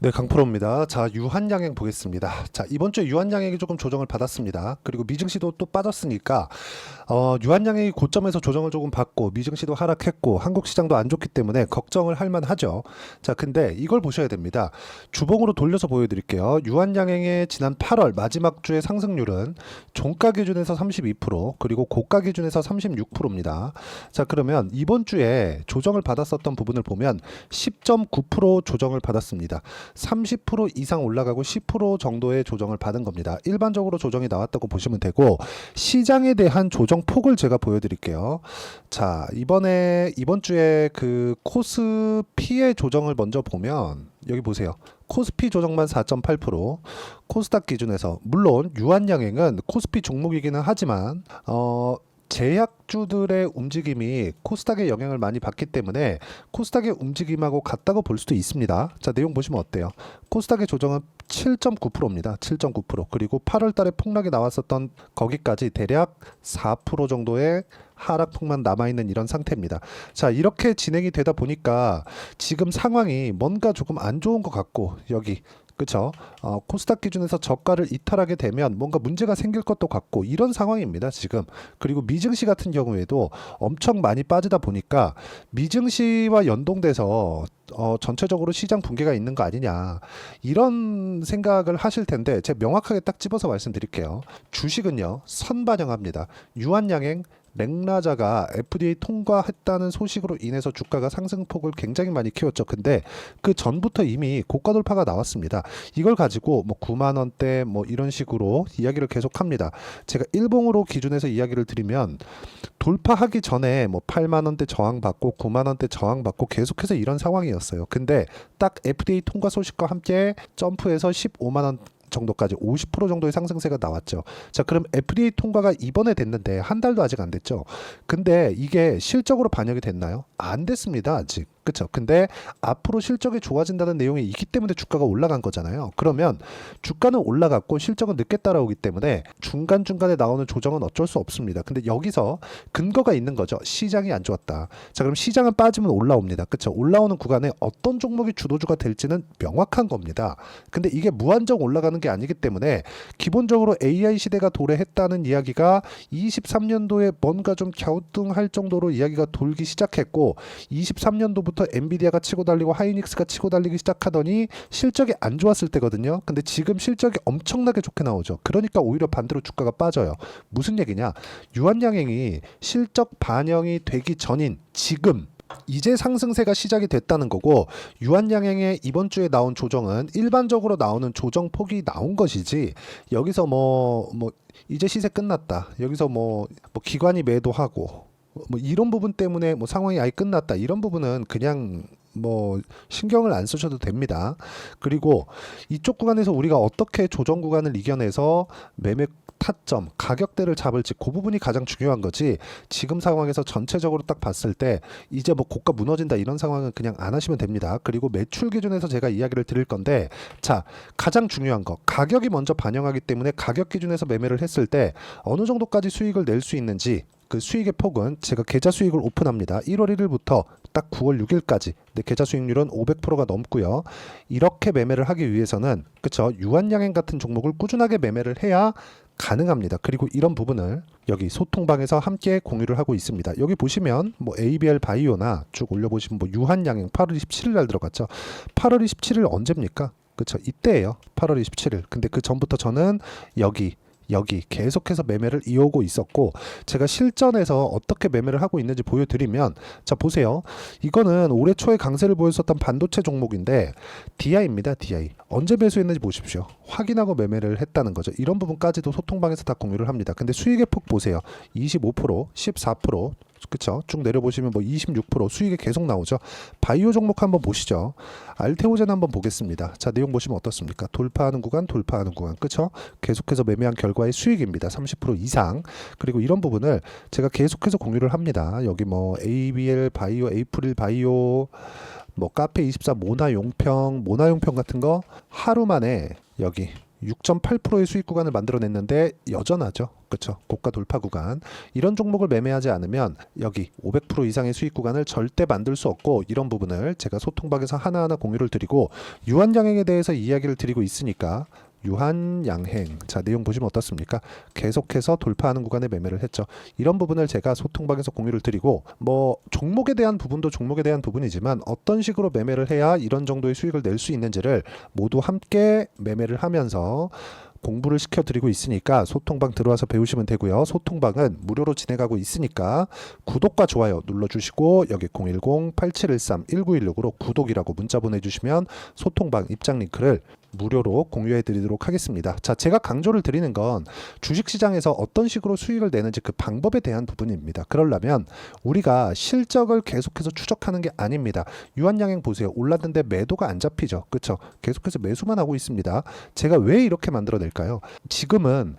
네, 강프로입니다. 자, 유한양행 보겠습니다. 자, 이번 주에 유한양행이 조금 조정을 받았습니다. 그리고 미증시도 또 빠졌으니까 유한양행이 고점에서 조정을 조금 받고 미증시도 하락했고 한국 시장도 안 좋기 때문에 걱정을 할 만하죠. 자, 근데 이걸 보셔야 됩니다. 주봉으로 돌려서 보여드릴게요. 유한양행의 지난 8월 마지막 주의 상승률은 종가 기준에서 32% 그리고 고가 기준에서 36%입니다. 자, 그러면 이번 주에 조정을 받았었던 부분을 보면 10.9% 조정을 받았습니다. 30% 이상 올라가고 10% 정도의 조정을 받은 겁니다. 일반적으로 조정이 나왔다고 보시면 되고, 시장에 대한 조정 폭을 제가 보여드릴게요. 자, 이번 주에 그 코스피의 조정을 먼저 보면 여기 보세요. 코스피 조정만 4.8%, 코스닥 기준에서 물론 유한양행은 코스피 종목이기는 하지만 제약주들의 움직임이 코스닥에 영향을 많이 받기 때문에 코스닥의 움직임하고 같다고 볼 수도 있습니다. 자, 내용 보시면 어때요? 코스닥의 조정은 7.9%입니다. 7.9%. 그리고 8월 달에 폭락이 나왔었던 거기까지 대략 4% 정도의 하락폭만 남아있는 이런 상태입니다. 자, 이렇게 진행이 되다 보니까 지금 상황이 뭔가 조금 안 좋은 것 같고, 여기 그쵸? 코스닥 기준에서 저가를 이탈하게 되면 뭔가 문제가 생길 것도 같고 이런 상황입니다, 지금. 그리고 미증시 같은 경우에도 엄청 많이 빠지다 보니까 미증시와 연동돼서 전체적으로 시장 붕괴가 있는 거 아니냐, 이런 생각을 하실 텐데 제가 명확하게 딱 집어서 말씀드릴게요. 주식은요, 선반영합니다. 유한양행 랭라자가 FDA 통과했다는 소식으로 인해서 주가가 상승폭을 굉장히 많이 키웠죠. 근데 그 전부터 이미 고가 돌파가 나왔습니다. 이걸 가지고 뭐 9만 원대 뭐 이런 식으로 이야기를 계속합니다. 제가 일봉으로 기준해서 이야기를 드리면 돌파하기 전에 뭐 8만 원대 저항받고 9만 원대 저항받고 계속해서 이런 상황이었어요. 근데 딱 FDA 통과 소식과 함께 점프해서 15만 원 정도까지 50% 정도의 상승세가 나왔죠. 자, 그럼 FDA 통과가 이번에 됐는데 한 달도 아직 안 됐죠. 근데 이게 실적으로 반영이 됐나요? 안 됐습니다, 아직. 그쵸? 근데 앞으로 실적이 좋아진다는 내용이 있기 때문에 주가가 올라간 거잖아요. 그러면 주가는 올라갔고 실적은 늦게 따라오기 때문에 중간중간에 나오는 조정은 어쩔 수 없습니다. 근데 여기서 근거가 있는 거죠. 시장이 안 좋았다. 자, 그럼 시장은 빠지면 올라옵니다. 그쵸? 올라오는 구간에 어떤 종목이 주도주가 될지는 명확한 겁니다. 근데 이게 무한정 올라가는 게 아니기 때문에 기본적으로 AI 시대가 도래했다는 이야기가 23년도에 뭔가 좀 갸우뚱할 정도로 이야기가 돌기 시작했고, 23년도부터 엔비디아가 치고 달리고 하이닉스가 치고 달리기 시작하더니 실적이 안 좋았을 때거든요. 근데 지금 실적이 엄청나게 좋게 나오죠. 그러니까 오히려 반대로 주가가 빠져요. 무슨 얘기냐? 유한양행이 실적 반영이 되기 전인 지금 이제 상승세가 시작이 됐다는 거고, 유한양행의 이번 주에 나온 조정은 일반적으로 나오는 조정 폭이 나온 것이지, 여기서 뭐 이제 시세 끝났다, 여기서 뭐 기관이 매도하고 뭐 이런 부분 때문에 뭐 상황이 아예 끝났다, 이런 부분은 그냥 뭐 신경을 안 쓰셔도 됩니다. 그리고 이쪽 구간에서 우리가 어떻게 조정 구간을 이겨내서 매매 타점, 가격대를 잡을지, 그 부분이 가장 중요한 거지. 지금 상황에서 전체적으로 딱 봤을 때 이제 뭐 고가 무너진다 이런 상황은 그냥 안 하시면 됩니다. 그리고 매출 기준에서 제가 이야기를 드릴 건데, 자, 가장 중요한 거, 가격이 먼저 반영하기 때문에 가격 기준에서 매매를 했을 때 어느 정도까지 수익을 낼 수 있는지, 그 수익의 폭은 제가 계좌 수익을 오픈합니다. 1월 1일부터 딱 9월 6일까지. 근데 계좌 수익률은 500%가 넘고요. 이렇게 매매를 하기 위해서는, 그쵸, 유한양행 같은 종목을 꾸준하게 매매를 해야 가능합니다. 그리고 이런 부분을 여기 소통방에서 함께 공유를 하고 있습니다. 여기 보시면 뭐 ABL 바이오나 쭉 올려보시면 뭐 유한양행 8월 27일 날 들어갔죠. 8월 27일 언제입니까? 그쵸, 이때예요. 8월 27일. 근데 그 전부터 저는 여기 계속해서 매매를 이어오고 있었고, 제가 실전에서 어떻게 매매를 하고 있는지 보여드리면, 자, 보세요. 이거는 올해 초에 강세를 보였었던 반도체 종목인데 DI입니다. DI 언제 매수했는지 보십시오. 확인하고 매매를 했다는 거죠. 이런 부분까지도 소통방에서 다 공유를 합니다. 근데 수익의 폭 보세요. 25%, 14%, 그쵸? 쭉 내려보시면 뭐 26% 수익이 계속 나오죠. 바이오 종목 한번 보시죠. 알테오젠 한번 보겠습니다. 자, 내용 보시면 어떻습니까? 돌파하는 구간, 그쵸? 계속해서 매매한 결과의 수익입니다. 30% 이상. 그리고 이런 부분을 제가 계속해서 공유를 합니다. 여기 뭐 ABL 바이오, 에이프릴 바이오, 뭐 카페24 모나용평 같은 거 하루 만에 여기 6.8%의 수익 구간을 만들어냈는데 여전하죠. 그렇죠. 고가 돌파 구간. 이런 종목을 매매하지 않으면 여기 500% 이상의 수익 구간을 절대 만들 수 없고, 이런 부분을 제가 소통방에서 하나하나 공유를 드리고 유한양행에 대해서 이야기를 드리고 있으니까, 유한양행, 자 내용 보시면 어떻습니까? 계속해서 돌파하는 구간에 매매를 했죠. 이런 부분을 제가 소통방에서 공유를 드리고, 뭐 종목에 대한 부분도 종목에 대한 부분이지만 어떤 식으로 매매를 해야 이런 정도의 수익을 낼 수 있는지를 모두 함께 매매를 하면서 공부를 시켜드리고 있으니까 소통방 들어와서 배우시면 되고요. 소통방은 무료로 진행하고 있으니까 구독과 좋아요 눌러주시고, 여기 010-8713-1916으로 구독이라고 문자 보내주시면 소통방 입장 링크를 무료로 공유해 드리도록 하겠습니다. 자, 제가 강조를 드리는 건 주식시장에서 어떤 식으로 수익을 내는지 그 방법에 대한 부분입니다. 그러려면 우리가 실적을 계속해서 추적하는 게 아닙니다. 유한양행 보세요. 올랐는데 매도가 안 잡히죠. 그렇죠? 계속해서 매수만 하고 있습니다. 제가 왜 이렇게 만들어낼까요? 지금은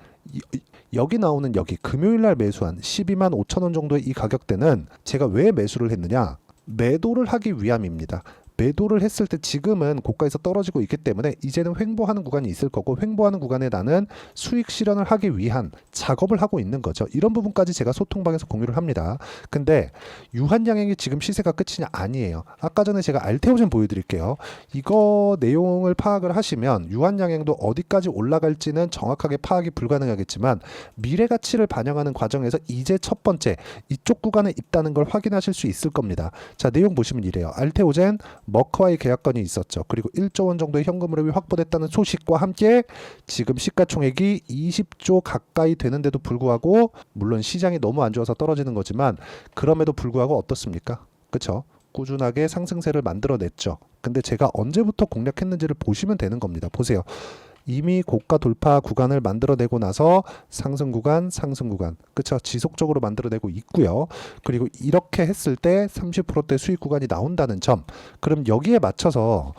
여기 나오는 여기 금요일날 매수한 12만 5천 원 정도의 이 가격대는 제가 왜 매수를 했느냐? 매도를 하기 위함입니다. 매도를 했을 때 지금은 고가에서 떨어지고 있기 때문에 이제는 횡보하는 구간이 있을 거고, 횡보하는 구간에 나는 수익 실현을 하기 위한 작업을 하고 있는 거죠. 이런 부분까지 제가 소통방에서 공유를 합니다. 근데 유한양행이 지금 시세가 끝이냐? 아니에요. 아까 전에 제가 알테오젠 보여드릴게요. 이거 내용을 파악을 하시면 유한양행도 어디까지 올라갈지는 정확하게 파악이 불가능하겠지만 미래 가치를 반영하는 과정에서 이제 첫 번째 이쪽 구간에 있다는 걸 확인하실 수 있을 겁니다. 자, 내용 보시면 이래요. 알테오젠 머크와의 계약건이 있었죠. 그리고 1조 원 정도의 현금 흐름이 확보됐다는 소식과 함께 지금 시가총액이 20조 가까이 되는데도 불구하고, 물론 시장이 너무 안 좋아서 떨어지는 거지만 그럼에도 불구하고 어떻습니까? 그렇죠? 꾸준하게 상승세를 만들어냈죠. 근데 제가 언제부터 공략했는지를 보시면 되는 겁니다. 보세요. 이미 고가 돌파 구간을 만들어내고 나서 상승 구간, 그쵸? 지속적으로 만들어내고 있고요. 그리고 이렇게 했을 때 30%대 수익 구간이 나온다는 점. 그럼 여기에 맞춰서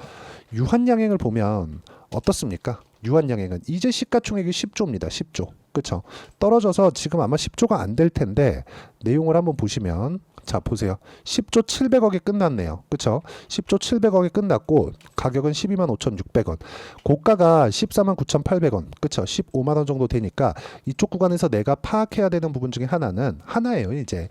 유한양행을 보면 어떻습니까? 유한양행은 이제 시가총액이 10조입니다. 10조. 그쵸? 떨어져서 지금 아마 10조가 안 될 텐데, 내용을 한번 보시면, 자 보세요. 10조 700억이 끝났네요. 그쵸? 10조 700억이 끝났고 가격은 12만 5,600원. 고가가 14만 9,800원. 그쵸? 15만 원 정도 되니까 이쪽 구간에서 내가 파악해야 되는 부분 중에 하나예요. 이제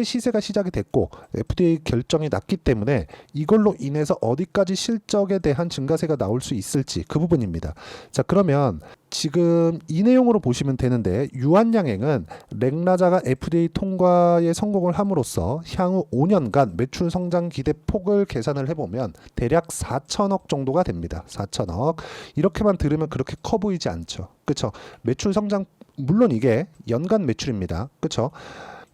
시세가 시작이 됐고 FDA 결정이 났기 때문에 이걸로 인해서 어디까지 실적에 대한 증가세가 나올 수 있을지, 그 부분입니다. 자, 그러면 지금 이 내용으로 보시면 되는데, 유한양행은 렉나자가 FDA 통과에 성공을 함으로써 향후 5년간 매출 성장 기대 폭을 계산을 해보면 대략 4천억 정도가 됩니다. 4천억. 이렇게만 들으면 그렇게 커 보이지 않죠. 그렇죠? 매출 성장, 물론 이게 연간 매출입니다. 그렇죠?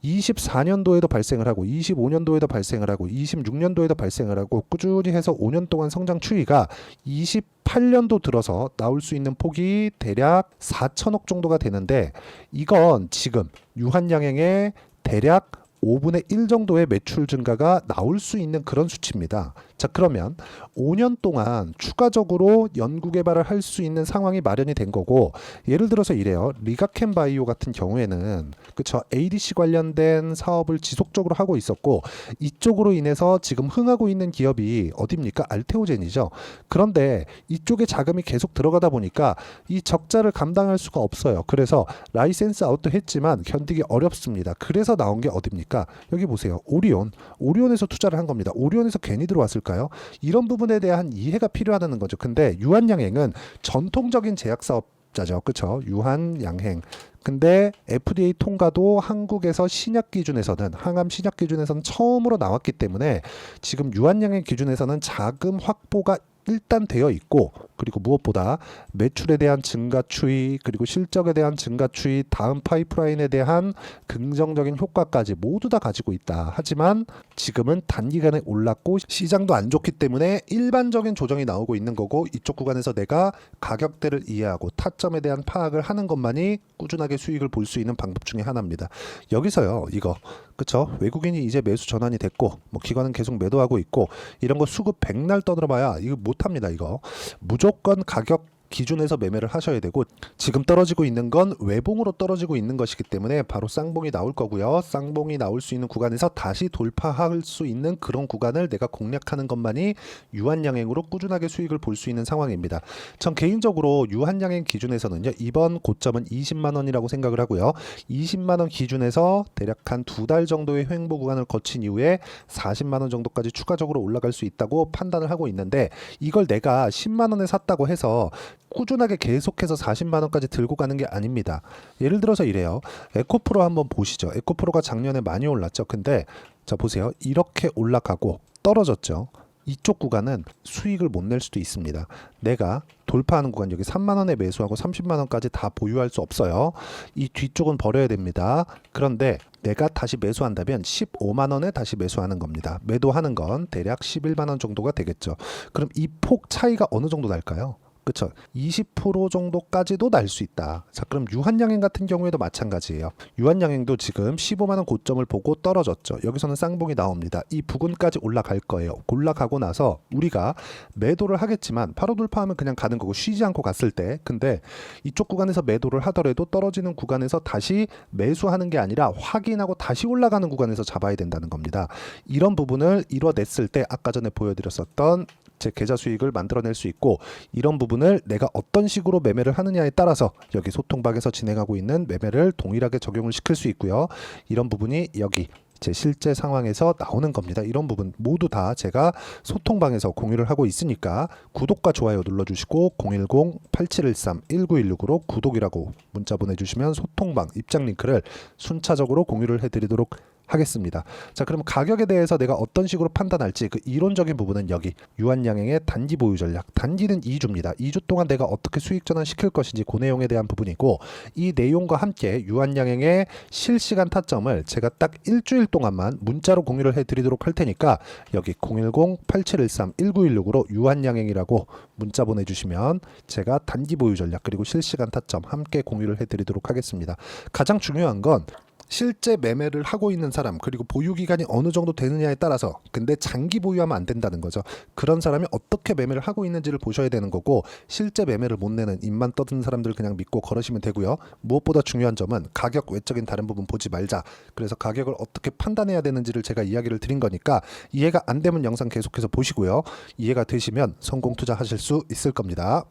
24년도에도 발생을 하고 25년도에도 발생을 하고 26년도에도 발생을 하고 꾸준히 해서 5년 동안 성장 추이가 28년도 들어서 나올 수 있는 폭이 대략 4천억 정도가 되는데, 이건 지금 유한양행의 대략 5분의 1 정도의 매출 증가가 나올 수 있는 그런 수치입니다. 자, 그러면 5년 동안 추가적으로 연구 개발을 할 수 있는 상황이 마련이 된 거고, 예를 들어서 이래요. 리가켄 바이오 같은 경우에는 그쵸, ADC 관련된 사업을 지속적으로 하고 있었고, 이쪽으로 인해서 지금 흥하고 있는 기업이 어디입니까? 알테오젠이죠. 그런데 이쪽에 자금이 계속 들어가다 보니까 이 적자를 감당할 수가 없어요. 그래서 라이센스 아웃도 했지만 견디기 어렵습니다. 그래서 나온 게 어디입니까? 여기 보세요. 오리온에서 투자를 한 겁니다. 오리온에서 괜히 들어왔을까요? 이런 부분에 대한 이해가 필요하다는 거죠. 근데 유한양행은 전통적인 제약사업자죠. 그렇죠? 유한양행. 근데 FDA 통과도 한국에서 신약 기준에서는, 항암 신약 기준에서는 처음으로 나왔기 때문에 지금 유한양행 기준에서는 자금 확보가 일단 되어 있고, 그리고 무엇보다 매출에 대한 증가 추이, 그리고 실적에 대한 증가 추이, 다음 파이프라인에 대한 긍정적인 효과까지 모두 다 가지고 있다. 하지만 지금은 단기간에 올랐고 시장도 안 좋기 때문에 일반적인 조정이 나오고 있는 거고, 이쪽 구간에서 내가 가격대를 이해하고 타점에 대한 파악을 하는 것만이 꾸준하게 수익을 볼 수 있는 방법 중에 하나입니다. 여기서요, 이거 그쵸? 외국인이 이제 매수 전환이 됐고, 뭐 기관은 계속 매도하고 있고, 이런 거 수급 백날 떠들어봐야 이거 못합니다. 이거 무조건 가격 기준에서 매매를 하셔야 되고, 지금 떨어지고 있는 건 외봉으로 떨어지고 있는 것이기 때문에 바로 쌍봉이 나올 거고요. 쌍봉이 나올 수 있는 구간에서 다시 돌파할 수 있는 그런 구간을 내가 공략하는 것만이 유한양행으로 꾸준하게 수익을 볼 수 있는 상황입니다. 전 개인적으로 유한양행 기준에서는요, 이번 고점은 20만 원이라고 생각을 하고요. 20만 원 기준에서 대략 한 2달 정도의 횡보 구간을 거친 이후에 40만 원 정도까지 추가적으로 올라갈 수 있다고 판단을 하고 있는데, 이걸 내가 10만 원에 샀다고 해서 꾸준하게 계속해서 40만 원까지 들고 가는 게 아닙니다. 예를 들어서 이래요. 에코프로 한번 보시죠. 에코프로가 작년에 많이 올랐죠. 근데 자 보세요. 이렇게 올라가고 떨어졌죠. 이쪽 구간은 수익을 못 낼 수도 있습니다. 내가 돌파하는 구간, 여기 3만 원에 매수하고 30만 원까지 다 보유할 수 없어요. 이 뒤쪽은 버려야 됩니다. 그런데 내가 다시 매수한다면 15만 원에 다시 매수하는 겁니다. 매도하는 건 대략 11만 원 정도가 되겠죠. 그럼 이 폭 차이가 어느 정도 날까요? 그쵸. 20% 정도까지도 날 수 있다. 자, 그럼 유한양행 같은 경우에도 마찬가지예요. 유한양행도 지금 15만원 고점을 보고 떨어졌죠. 여기서는 쌍봉이 나옵니다. 이 부근까지 올라갈 거예요. 올라가고 나서 우리가 매도를 하겠지만, 바로 돌파하면 그냥 가는 거고, 쉬지 않고 갔을 때. 근데 이쪽 구간에서 매도를 하더라도 떨어지는 구간에서 다시 매수하는 게 아니라 확인하고 다시 올라가는 구간에서 잡아야 된다는 겁니다. 이런 부분을 이뤄냈을 때 아까 전에 보여드렸었던 제 계좌 수익을 만들어낼 수 있고, 이런 부분을 내가 어떤 식으로 매매를 하느냐에 따라서 여기 소통방에서 진행하고 있는 매매를 동일하게 적용을 시킬 수 있고요. 이런 부분이 여기 제 실제 상황에서 나오는 겁니다. 이런 부분 모두 다 제가 소통방에서 공유를 하고 있으니까 구독과 좋아요 눌러주시고 010-8713-1916으로 구독이라고 문자 보내주시면 소통방 입장 링크를 순차적으로 공유를 해드리도록 하겠습니다. 자, 그럼 가격에 대해서 내가 어떤 식으로 판단할지 그 이론적인 부분은 여기 유한양행의 단기 보유 전략, 단기는 2주입니다. 2주 동안 내가 어떻게 수익 전환 시킬 것인지 그 내용에 대한 부분이고, 이 내용과 함께 유한양행의 실시간 타점을 제가 딱 일주일 동안만 문자로 공유를 해드리도록 할 테니까 여기 010-8713-1916으로 유한양행이라고 문자 보내주시면 제가 단기 보유 전략 그리고 실시간 타점 함께 공유를 해드리도록 하겠습니다. 가장 중요한 건 실제 매매를 하고 있는 사람, 그리고 보유 기간이 어느 정도 되느냐에 따라서, 근데 장기 보유하면 안 된다는 거죠. 그런 사람이 어떻게 매매를 하고 있는지를 보셔야 되는 거고, 실제 매매를 못 내는 입만 떠드는 사람들 그냥 믿고 걸으시면 되고요. 무엇보다 중요한 점은 가격 외적인 다른 부분 보지 말자. 그래서 가격을 어떻게 판단해야 되는지를 제가 이야기를 드린 거니까 이해가 안 되면 영상 계속해서 보시고요. 이해가 되시면 성공 투자하실 수 있을 겁니다.